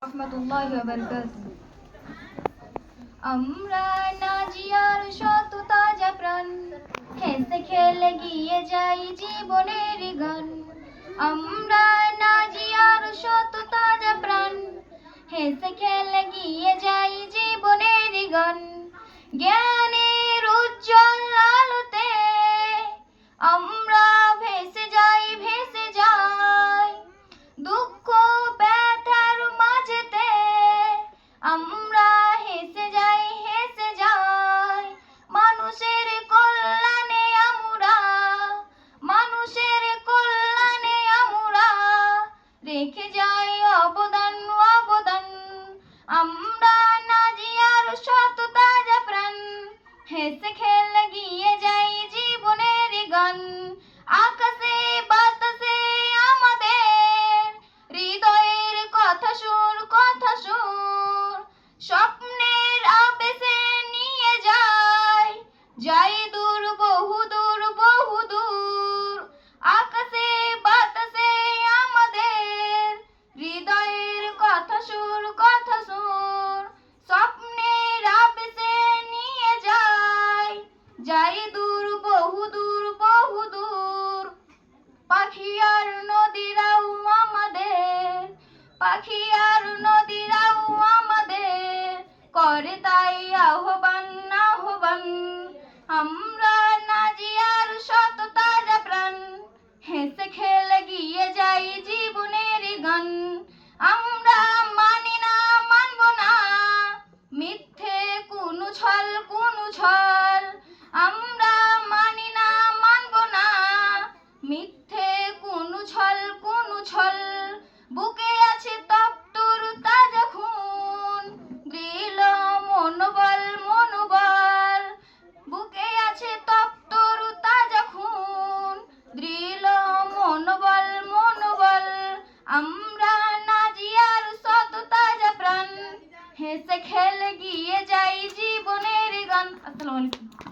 রহমতুল্লাহি ওয়া বারাকাতুহু। আমরা নাজিয়ার শত তাজা প্রাণ, হেসে খেলে গিয়ে যাই জীবনের গান। আমরা নাজিয়ার শত তাজা প্রাণ, হেসে খেলে গিয়ে যাই জীবনের গান। জ্ঞানের উজ্জ্বল আলোতে আমরা ভেসে যাই, ভেসে যাই। দুঃখ ব্যথার মাঝেতে আমরা হেসে যাই, হেসে যাই। মানুষের কল্যাণে আমরা, মানুষের কল্যাণে আমরা রেখে যাই অবদান, অবদান। আমরা নাজিয়ার শত তাজা প্রাণ, হেসে খেলে গিয়ে যাই জীবনের গান। আকাশে বাতাসে আমাদের হৃদয়ের কথা সুর, কথা সুর। স্বপ্নের আবেশে নিয়ে যাই, যাই দূর, বহু দূর, বহু দূর। আকাশে বাতাসে আমাদের হৃদয়ের কথা সুর, কথা সুর। স্বপ্নের আবেশে নিয়ে যাই, যাই দূর, বহু দূর, বহু দূর। পাখি আর নদীরাও আমাদের, পাখি আর নদীরাও আমাদের করে তাই আহ্বান, আহ্বান। আমরা নাজিয়ার শত তাজা প্রাণ, হেসে খেলে গিয়ে যাই জীবনের গান। আমরা মানি না, মানব না মিথ্যে কোনো ছল, কোনো ছল। আমরা মানি না, মানব না মিথ্যে কোনো ছল, কোনো ছল। বুকে আছে তপ্তর তাজা খুন, দৃঢ় মনোবল, মনোবল। বুকে আছে তপ্তর তাজা খুন, দৃঢ় মনোবল, মনোবল। আমরা নাজিয়ার শত তাজা প্রাণ, হেসে খেলে গিয়ে যাই জীবনের গান। আসসালামু আলাইকুম।